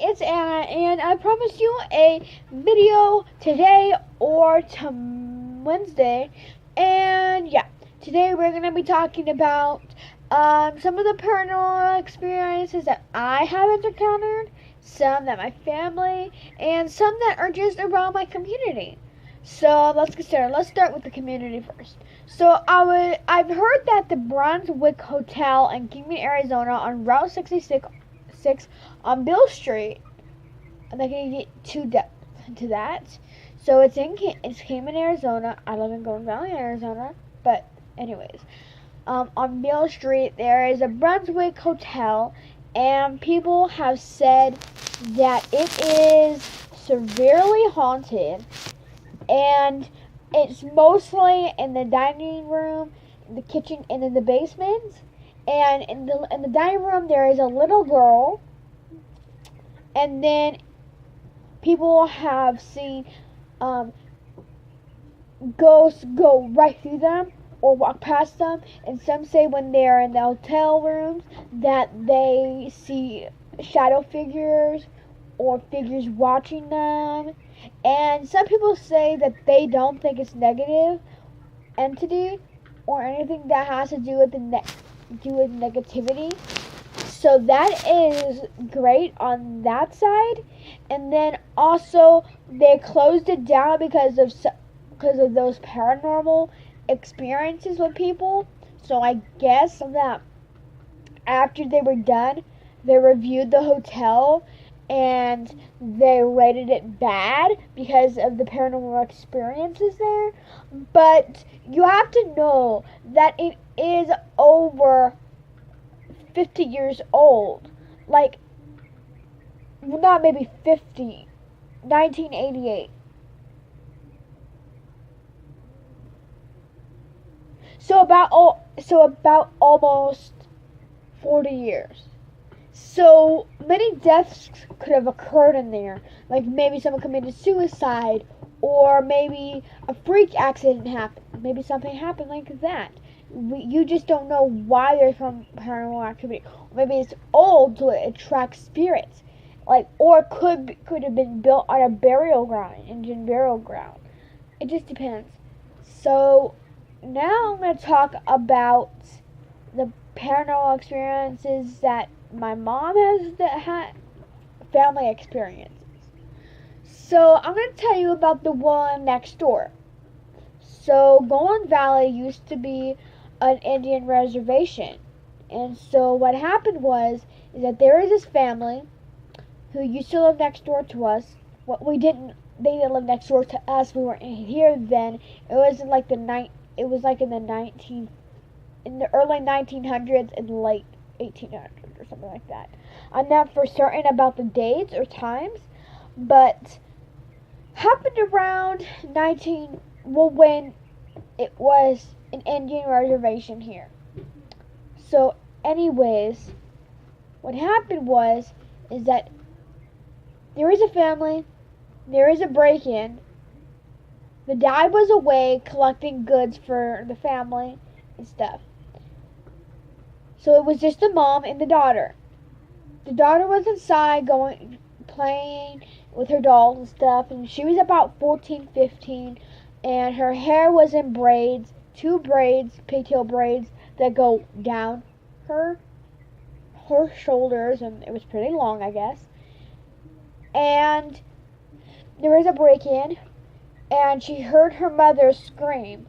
it's Anna, and I promised you a video today or Wednesday. And yeah, today we're going to be talking about some of the paranormal experiences that I haven't encountered, some that my family, and some that are just around my community. So let's get started. Let's start with the community first. So I've heard that the Brunswick Hotel in Kingman, Arizona on Route 66 on Bill Street, and I can get to that. So it's Kingman, Arizona. I live in Golden Valley, Arizona. But anyways, on Bill Street there is a Brunswick Hotel, and people have said that it is severely haunted, and it's mostly in the dining room, the kitchen, and in the basement. And in the dining room there is a little girl, and then people have seen ghosts go right through them or walk past them, and some say when they're in the hotel rooms that they see shadow figures or figures watching them. And some people say that they don't think it's negative entity or anything that has to do with negativity. So that is great on that side. And then also they closed it down because of those paranormal experiences with people. So I guess that after they were done, they reviewed the hotel and they rated it bad because of the paranormal experiences there. But you have to know that it is over 50 years old. Like, not maybe 50. 1988. So about almost 40 years. So many deaths could have occurred in there. Like maybe someone committed suicide, or maybe a freak accident happened. Maybe something happened like that. You just don't know why there's some paranormal activity. Maybe it's old to attract spirits, or could have been built on a burial ground, an Indian burial ground. It just depends. So now I'm going to talk about the paranormal experiences that my mom has had, family experiences. So I'm going to tell you about the one next door. So Golden Valley used to be an Indian reservation, and so what happened is that there is this family who used to live next door to us. They didn't live next door to us. We weren't here then. It was in the early 1900s and late 1800s or something like that. I'm not for certain about the dates or times, but happened around when it was an Indian reservation here. So anyways, what happened is that there is a family, there is a break-in. The dad was away collecting goods for the family and stuff. So it was just the mom and the daughter. The daughter was inside playing with her dolls and stuff, and she was about 14, 15, and her hair was in braids, 2 braids, pigtail braids that go down her shoulders, and it was pretty long, I guess. And there was a break-in, and she heard her mother scream,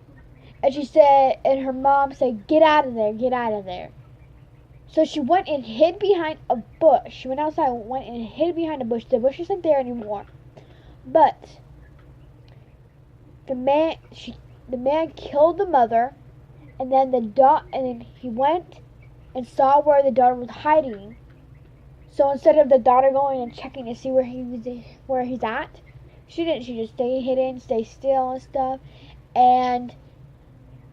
and her mom said, "Get out of there, get out of there." So she went and hid behind a bush. She went outside and went and hid behind a bush. The bush isn't there anymore. But the man killed the mother, and then he went and saw where the daughter was hiding. So instead of the daughter going and checking to see where he's at, she didn't. She just stayed hidden, stay still and stuff. And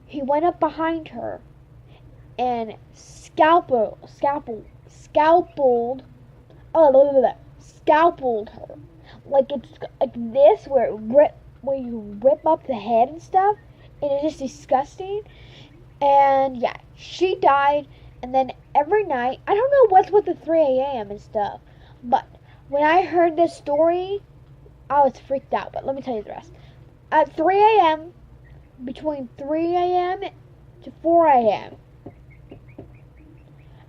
he went up behind her and scalpeled her. Like it's like this, where you rip up the head and stuff, and it's just disgusting. And yeah, she died. And then every night, I don't know what's with the 3 a.m. and stuff, but When I heard this story, I was freaked out, but let me tell you the rest. At 3 a.m., between 3 a.m. to 4 a.m.,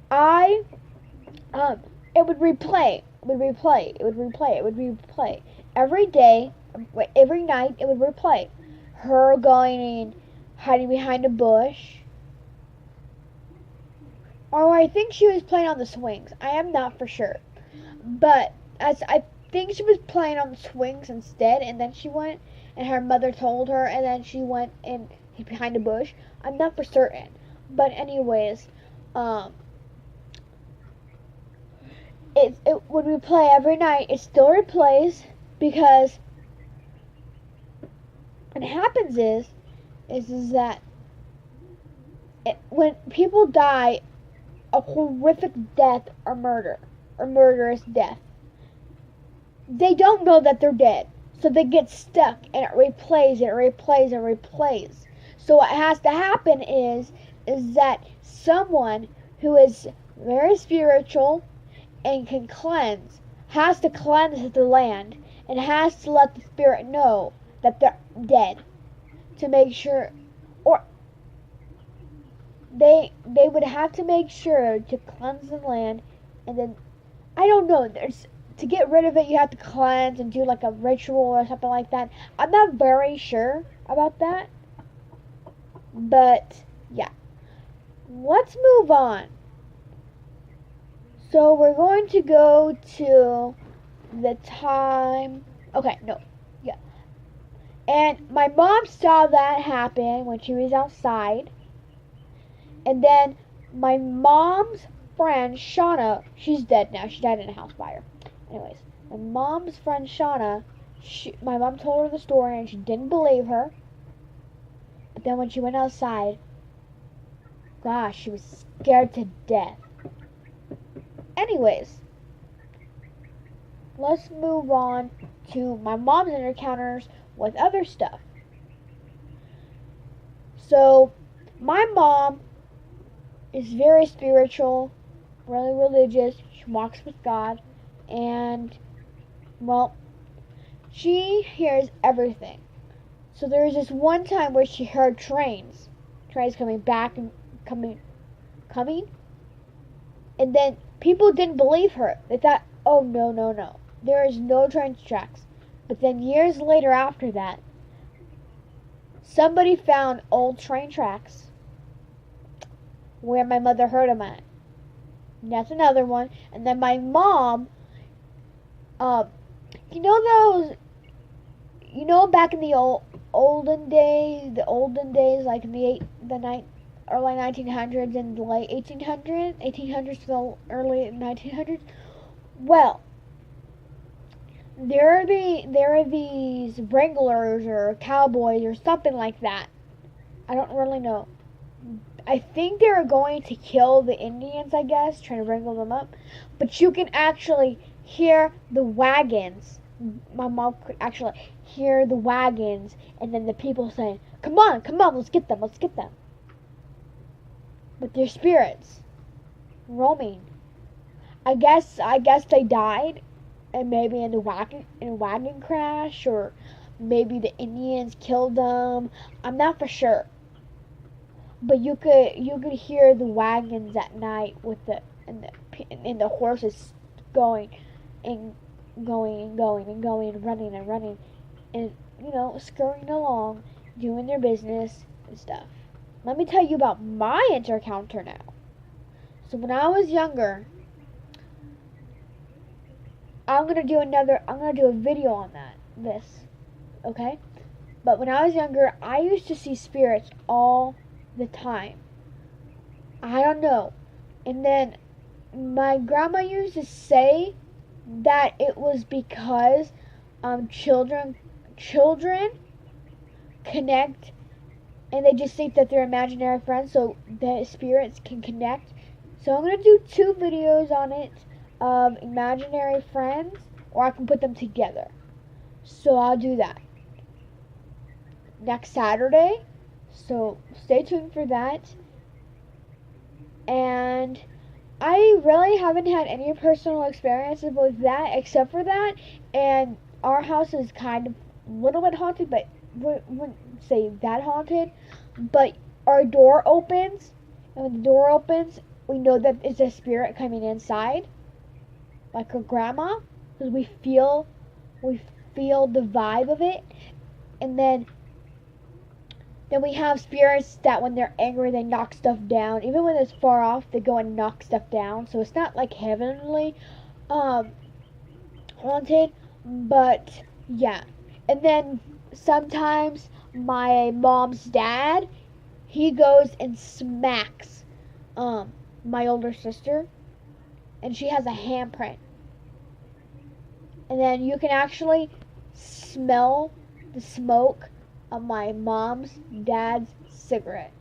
I, it would replay, every day, every night. It would replay her going and hiding behind a bush, or I think she was playing on the swings. I am not for sure, but as I think she was playing on the swings instead, and then she went, and her mother told her, and then she went and hid behind a bush. I'm not for certain, but anyways, it would replay every night. It still replays because what happens is that when people die a horrific death or murderous death, they don't know that they're dead, so they get stuck, and it replays, So what has to happen is that someone who is very spiritual and can cleanse has to cleanse the land and has to let the spirit know that they're dead, to make sure, or they would have to make sure to cleanse the land, and then I don't know, to get rid of it you have to cleanse and do like a ritual or something like that. I'm not very sure about that, but yeah, let's move on. So we're going to go to the time. Okay, no, yeah. And my mom saw that happen when she was outside. And then my mom's friend, Shauna, she's dead now. She died in a house fire. Anyways, my mom's friend, Shauna, my mom told her the story and she didn't believe her. But then when she went outside, gosh, she was scared to death. Anyways, let's move on to my mom's encounters with other stuff. So, my mom is very spiritual, really religious. She walks with God, and, well, she hears everything. So there was this one time where she heard trains coming back and coming, and then people didn't believe her. They thought, oh, no, there is no train tracks. But then years later after that, somebody found old train tracks where my mother heard them at. And that's another one. And then my mom, you know back in the olden days, like in the early 1900s and the late 1800s to the early 1900s. Well, there are these wranglers or cowboys or something like that. I don't really know. I think they were going to kill the Indians, I guess, trying to wrangle them up. But you can actually hear the wagons. My mom could actually hear the wagons, and then the people saying, come on, let's get them. With their spirits roaming. I guess they died, and maybe in a wagon crash, or maybe the Indians killed them. I'm not for sure. But you could hear the wagons at night with the horses going and running and scurrying along, doing their business and stuff. Let me tell you about my encounter now. So when I was younger, I'm gonna do a video on this, okay? But when I was younger, I used to see spirits all the time. I don't know. And then my grandma used to say that it was because children connect, and they just think that they're imaginary friends, so the spirits can connect. So I'm going to do 2 videos on it of imaginary friends, or I can put them together. So I'll do that next Saturday. So stay tuned for that. And I really haven't had any personal experiences with that except for that, and our house is kind of a little bit haunted, but wouldn't say that haunted. But our door opens, and when the door opens, we know that it's a spirit coming inside, like her grandma, because we feel the vibe of it, and then we have spirits that when they're angry, they knock stuff down. Even when it's far off, they go and knock stuff down. So it's not like heavenly haunted, but yeah. And then sometimes my mom's dad, he goes and smacks my older sister, and she has a handprint. And then you can actually smell the smoke of my mom's dad's cigarette.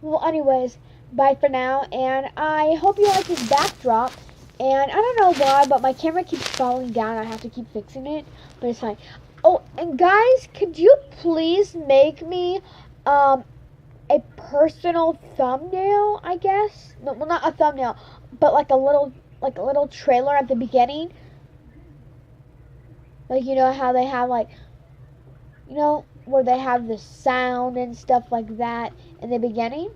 Well, anyways, bye for now, and I hope you like this backdrop. And I don't know why, but my camera keeps falling down. I have to keep fixing it, but it's fine. Oh, and guys, could you please make me a personal thumbnail? I guess. No, well, not a thumbnail, but like a little trailer at the beginning. Like, you know how they have like, you know, where they have the sound and stuff like that in the beginning?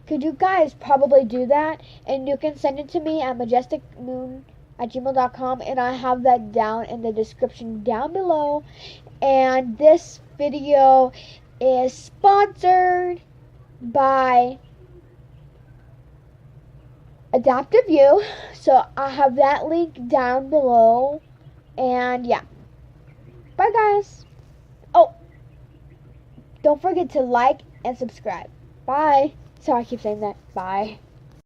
Could you guys probably do that? And you can send it to me at majesticmoon@gmail.com, and I have that down in the description down below. And this video is sponsored by Adaptive View, so I have that link down below. And yeah, bye guys. Oh, don't forget to like and subscribe. Bye. Sorry, I keep saying that. Bye.